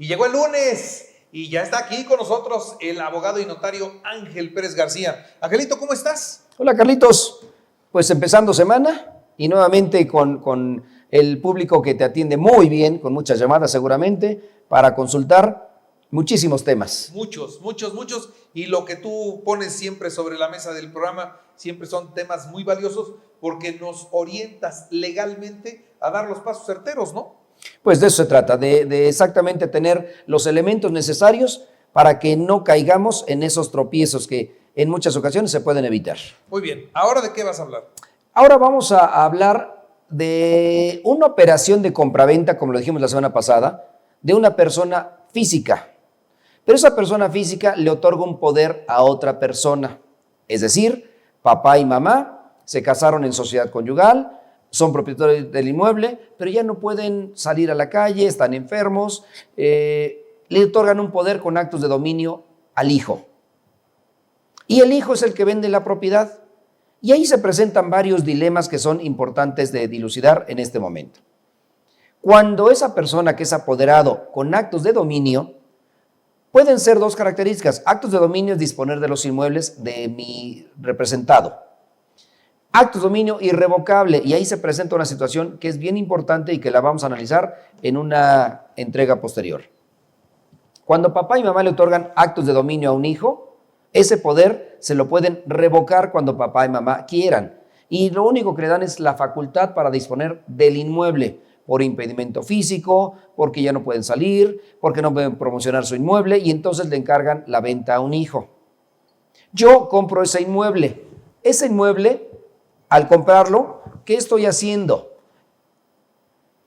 Y llegó el lunes y ya está aquí con nosotros el abogado y notario Ángel Pérez García. Angelito, ¿cómo estás? Hola Carlitos, pues empezando semana y nuevamente con el público que te atiende muy bien, con muchas llamadas seguramente, para consultar muchísimos temas. Muchos. Y lo que tú pones siempre sobre la mesa del programa, siempre son temas muy valiosos porque nos orientas legalmente a dar los pasos certeros, ¿no? Pues de eso se trata, de exactamente tener los elementos necesarios para que no caigamos en esos tropiezos que en muchas ocasiones se pueden evitar. Muy bien, ¿ahora de qué vas a hablar? Ahora vamos a hablar de una operación de compraventa, como lo dijimos la semana pasada, de una persona física. Pero esa persona física le otorga un poder a otra persona. Es decir, papá y mamá se casaron en sociedad conyugal, son propietarios del inmueble, pero ya no pueden salir a la calle, están enfermos, le otorgan un poder con actos de dominio al hijo. Y el hijo es el que vende la propiedad. Y ahí se presentan varios dilemas que son importantes de dilucidar en este momento. Cuando esa persona que es apoderado con actos de dominio, pueden ser dos características. Actos de dominio es disponer de los inmuebles de mi representado. Actos de dominio irrevocable, y ahí se presenta una situación que es bien importante y que la vamos a analizar en una entrega posterior. Cuando papá y mamá le otorgan actos de dominio a un hijo, ese poder se lo pueden revocar cuando papá y mamá quieran. Y lo único que le dan es la facultad para disponer del inmueble por impedimento físico, porque ya no pueden salir, porque no pueden promocionar su inmueble y entonces le encargan la venta a un hijo. Yo compro ese inmueble. Ese inmueble, al comprarlo, ¿qué estoy haciendo?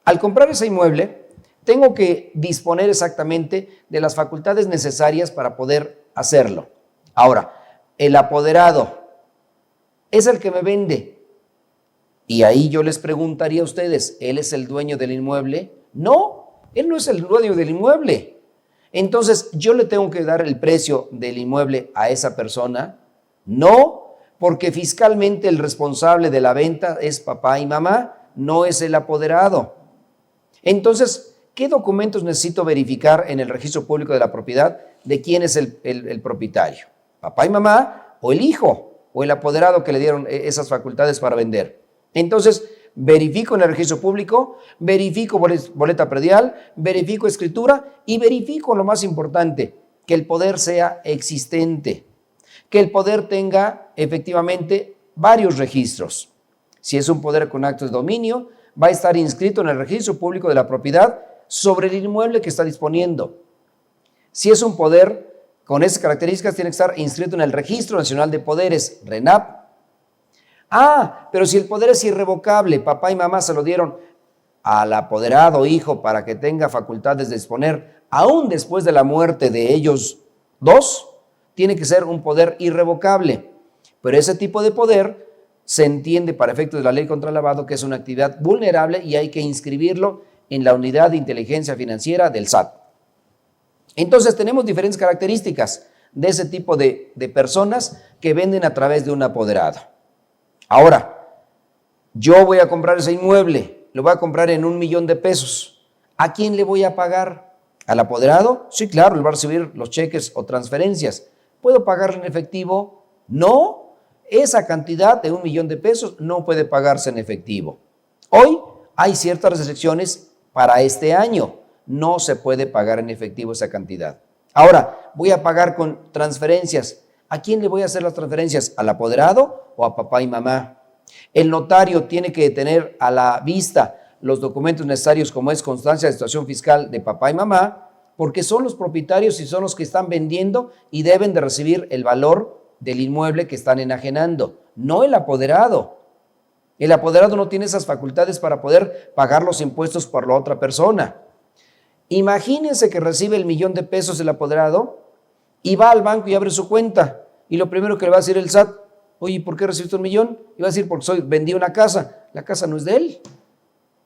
Al comprar ese inmueble, tengo que disponer exactamente de las facultades necesarias para poder hacerlo. Ahora, el apoderado es el que me vende. Y ahí yo les preguntaría a ustedes, ¿él es el dueño del inmueble? No, él no es el dueño del inmueble. Entonces, ¿yo le tengo que dar el precio del inmueble a esa persona? No, porque fiscalmente el responsable de la venta es papá y mamá, no es el apoderado. Entonces, ¿qué documentos necesito verificar en el registro público de la propiedad de quién es el propietario? ¿Papá y mamá o el hijo o el apoderado que le dieron esas facultades para vender? Entonces, verifico en el registro público, verifico boleta predial, verifico escritura y verifico lo más importante, que el poder sea existente, que el poder tenga efectivamente varios registros. Si es un poder con actos de dominio, va a estar inscrito en el registro público de la propiedad sobre el inmueble que está disponiendo. Si es un poder con esas características, tiene que estar inscrito en el Registro Nacional de Poderes, RENAP. Pero si el poder es irrevocable, papá y mamá se lo dieron al apoderado hijo para que tenga facultades de disponer, aún después de la muerte de ellos dos, tiene que ser un poder irrevocable. Pero ese tipo de poder se entiende para efectos de la ley contra el lavado que es una actividad vulnerable y hay que inscribirlo en la unidad de inteligencia financiera del SAT. Entonces tenemos diferentes características de ese tipo de personas que venden a través de un apoderado. Ahora, yo voy a comprar ese inmueble, lo voy a comprar en $1,000,000. ¿A quién le voy a pagar? ¿Al apoderado? Sí, claro, él va a recibir los cheques o transferencias. ¿Puedo pagarle en efectivo? No, esa cantidad de $1,000,000 no puede pagarse en efectivo. Hoy hay ciertas restricciones para este año. No se puede pagar en efectivo esa cantidad. Ahora, voy a pagar con transferencias. ¿A quién le voy a hacer las transferencias? ¿Al apoderado o a papá y mamá? El notario tiene que tener a la vista los documentos necesarios como es constancia de situación fiscal de papá y mamá, porque son los propietarios y son los que están vendiendo y deben de recibir el valor del inmueble que están enajenando, no el apoderado. El apoderado no tiene esas facultades para poder pagar los impuestos por la otra persona. Imagínense que recibe $1,000,000 el apoderado y va al banco y abre su cuenta. Y lo primero que le va a decir el SAT, oye, ¿por qué recibiste $1,000,000? Y va a decir, porque vendí una casa. La casa no es de él.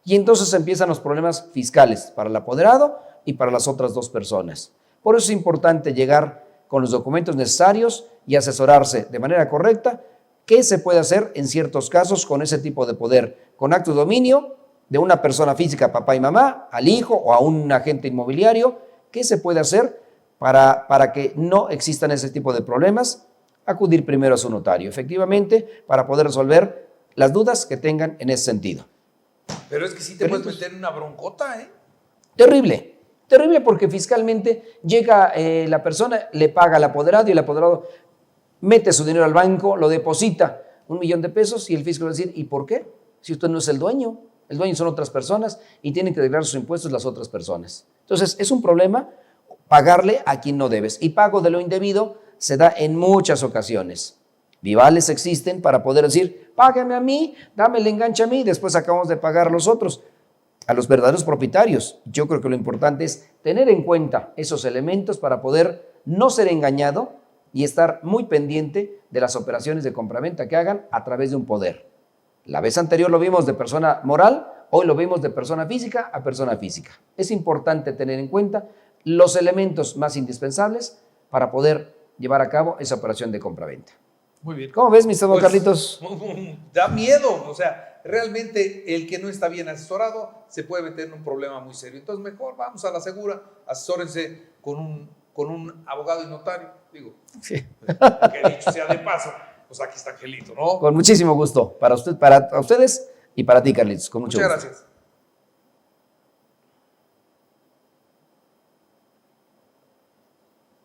Y entonces empiezan los problemas fiscales para el apoderado y para las otras dos personas. Por eso es importante llegar con los documentos necesarios y asesorarse de manera correcta qué se puede hacer en ciertos casos con ese tipo de poder, con acto de dominio de una persona física, papá y mamá, al hijo o a un agente inmobiliario ¿Qué se puede hacer para que no existan ese tipo de problemas? Acudir primero a su notario, efectivamente, para poder resolver las dudas que tengan en ese sentido. Pero es que sí te puedes meter en una broncota, ¿eh? Terrible, terrible porque fiscalmente llega la persona, le paga al apoderado y el apoderado mete su dinero al banco, lo deposita, 1 millón de pesos, y el fisco va a decir, ¿y por qué? Si usted no es el dueño son otras personas y tienen que declarar sus impuestos las otras personas. Entonces, es un problema pagarle a quien no debes. Y pago de lo indebido se da en muchas ocasiones. Vivales existen para poder decir, págame a mí, dame el enganche a mí, después acabamos de pagar a los otros, a los verdaderos propietarios. Yo creo que lo importante es tener en cuenta esos elementos para poder no ser engañado y estar muy pendiente de las operaciones de compraventa que hagan a través de un poder. La vez anterior lo vimos de persona moral, hoy lo vimos de persona física a persona física. Es importante tener en cuenta los elementos más indispensables para poder llevar a cabo esa operación de compraventa. Muy bien. ¿Cómo ves, mi estimado Carlitos? Da miedo, o sea, realmente el que no está bien asesorado se puede meter en un problema muy serio. Entonces, mejor vamos a la segura, asesórense con un abogado y notario. Digo, sí. Que dicho sea de paso, pues aquí está Angelito, ¿no? Con muchísimo gusto para ustedes y para ti, Carlitos. Con mucho Muchas gusto. gracias.